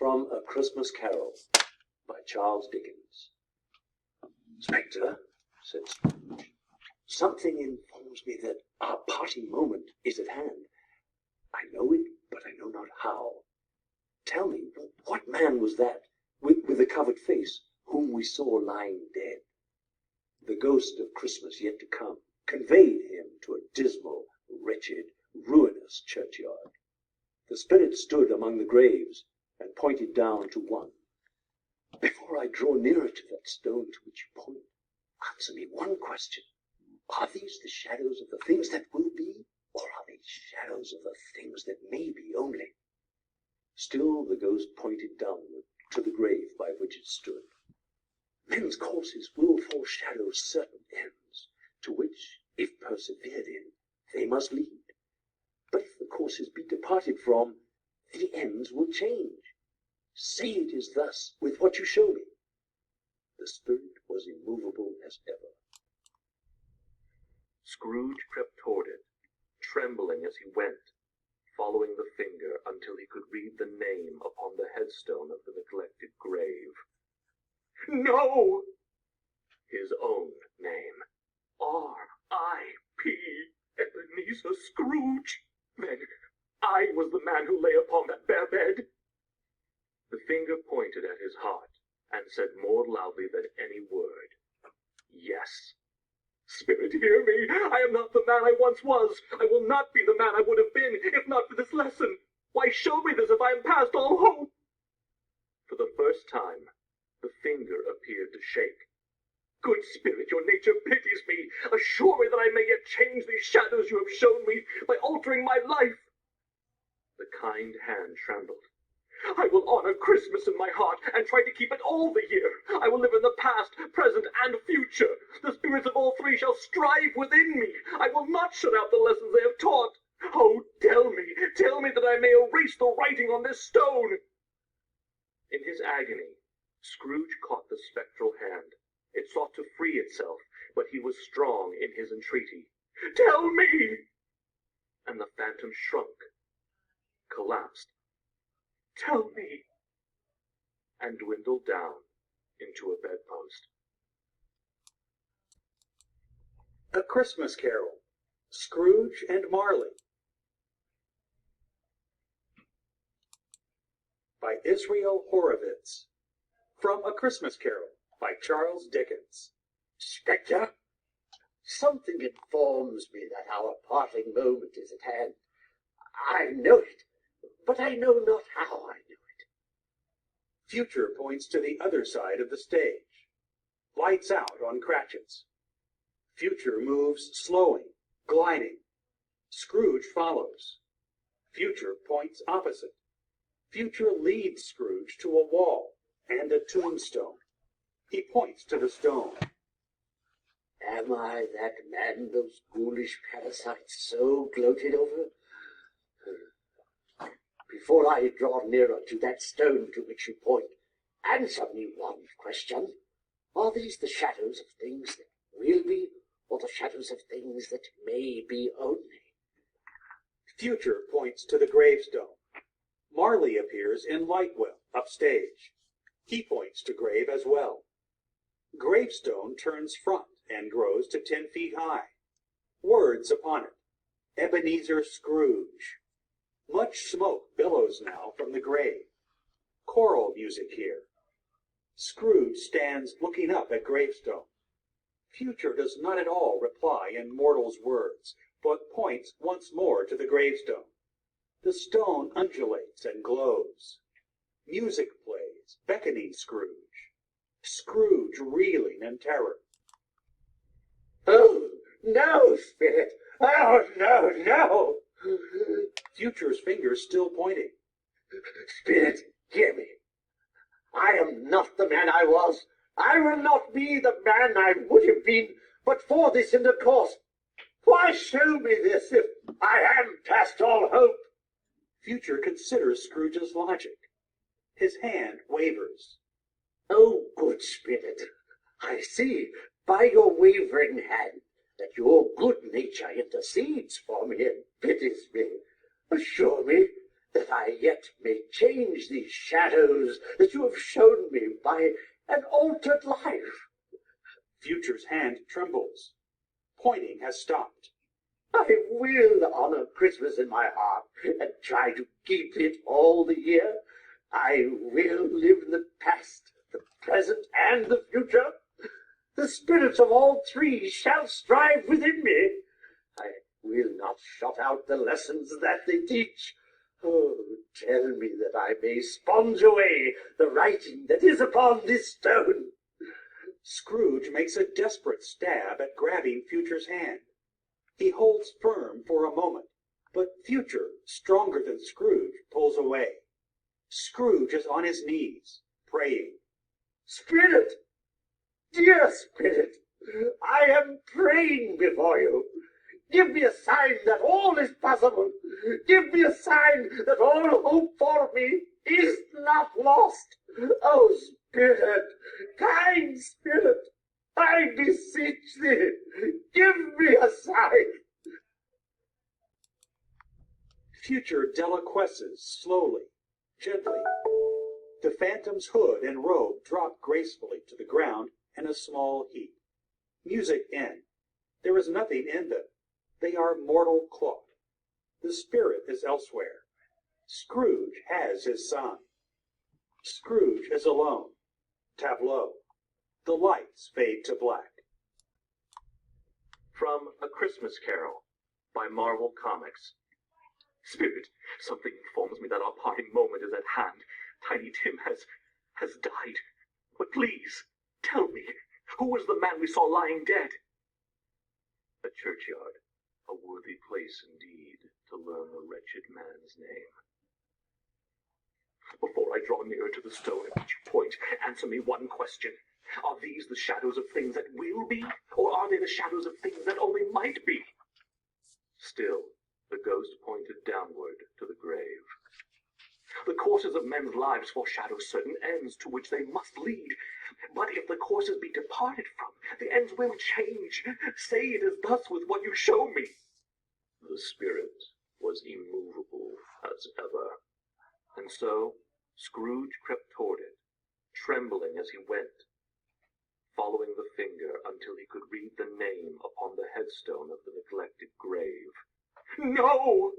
From A Christmas Carol by Charles Dickens. Spectre, said Scrooge, something informs me that our parting moment is at hand. I know it, but I know not how. Tell me, what man was that, with a covered face, whom we saw lying dead? The ghost of Christmas yet to come conveyed him to a dismal, wretched, ruinous churchyard. The spirit stood among the graves, and pointed down to one. Before I draw nearer to that stone to which you point, answer me one question. Are these the shadows of the things that will be, or are these shadows of the things that may be only? Still the ghost pointed downward to the grave by which it stood. Men's courses will foreshadow certain ends, to which, if persevered in, they must lead. But if the courses be departed from, the ends will change. Say it is thus with what you show me. The spirit was immovable as ever. Scrooge crept toward it, trembling as he went, following the finger until he could read the name upon the headstone of the neglected grave. No! His own name. R.I.P. Ebenezer Scrooge. Then I was the man who lay upon that bare bed. The finger pointed at his heart, and said more loudly than any word, "Yes." Spirit, hear me! I am not the man I once was. I will not be the man I would have been, if not for this lesson. Why show me this if I am past all hope? For the first time, the finger appeared to shake. Good Spirit, your nature pities me. Assure me that I may yet change these shadows you have shown me by altering my life. The kind hand trembled. I will honor Christmas in my heart, and try to keep it all the year. I will live in the past, present, and future. The spirits of all three shall strive within me. I will not shut out the lessons they have taught. Oh, tell me that I may erase the writing on this stone. In his agony, Scrooge caught the spectral hand. It sought to free itself, but he was strong in his entreaty. Tell me! And the phantom shrunk, collapsed. Tell me! And dwindled down into a bedpost. A Christmas Carol, Scrooge and Marley, by Israel Horovitz. From A Christmas Carol, by Charles Dickens. Spectre, something informs me that our parting moment is at hand. I know it, but I know not how I know it. Future points to the other side of the stage. Lights out on Cratchit's. Future moves slowing, gliding. Scrooge follows. Future points opposite. Future leads Scrooge to a wall and a tombstone. He points to the stone. Am I that man those ghoulish parasites so gloated over? Before I draw nearer to that stone to which you point, answer me one question. Are these the shadows of things that will be, or the shadows of things that may be only? Future points to the gravestone. Marley appears in Lightwell, upstage. He points to grave as well. Gravestone turns front and grows to 10 feet high. Words upon it. Ebenezer Scrooge. Much smoke billows now from the grave. Choral music here. Scrooge stands looking up at gravestone. Future does not at all reply in mortal's words, but points once more to the gravestone. The stone undulates and glows. Music plays, beckoning Scrooge. Scrooge reeling in terror. Oh, no, Spirit! Oh, no, no! Future's fingers still pointing. Spirit, hear me. I am not the man I was. I will not be the man I would have been, but for this intercourse. Why show me this if I am past all hope? Future considers Scrooge's logic. His hand wavers. Oh, good Spirit, I see by your wavering hand that your good nature intercedes for me and pities me. Assure me that I yet may change these shadows that you have shown me by an altered life. Future's hand trembles. Pointing has stopped. I will honor Christmas in my heart and try to keep it all the year. I will live in the past, the present, and the future. The spirits of all three shall strive within me. I will not shut out the lessons that they teach. Oh, tell me that I may sponge away the writing that is upon this stone. Scrooge makes a desperate stab at grabbing Future's hand. He holds firm for a moment, but Future, stronger than Scrooge, pulls away. Scrooge is on his knees, praying. Spirit, dear Spirit, I am praying before you. Give me a sign that all is possible. Give me a sign that all hope for me is not lost. Oh, Spirit, kind Spirit, I beseech thee, give me a sign. Future deliquesces slowly, gently. The phantom's hood and robe drop gracefully to the ground in a small heap. Music in. There is nothing in them. They are mortal cloth. The spirit is elsewhere. Scrooge has his sign. Scrooge is alone. Tableau. The lights fade to black. From A Christmas Carol by Marvel Comics. Spirit, something informs me that our parting moment is at hand. Tiny Tim has died. But please, tell me, who was the man we saw lying dead? A churchyard, a worthy place indeed to learn the wretched man's name. Before I draw nearer to the stone at which you point, answer me one question. Are these the shadows of things that will be, or are they the shadows of things that only might be? Still, the ghost pointed downward to the grave. The courses of men's lives foreshadow certain ends to which they must lead. But if the courses be departed from, the ends will change. Say it is thus with what you show me. The spirit was immovable as ever. And so Scrooge crept toward it, trembling as he went, following the finger until he could read the name upon the headstone of the neglected grave. No!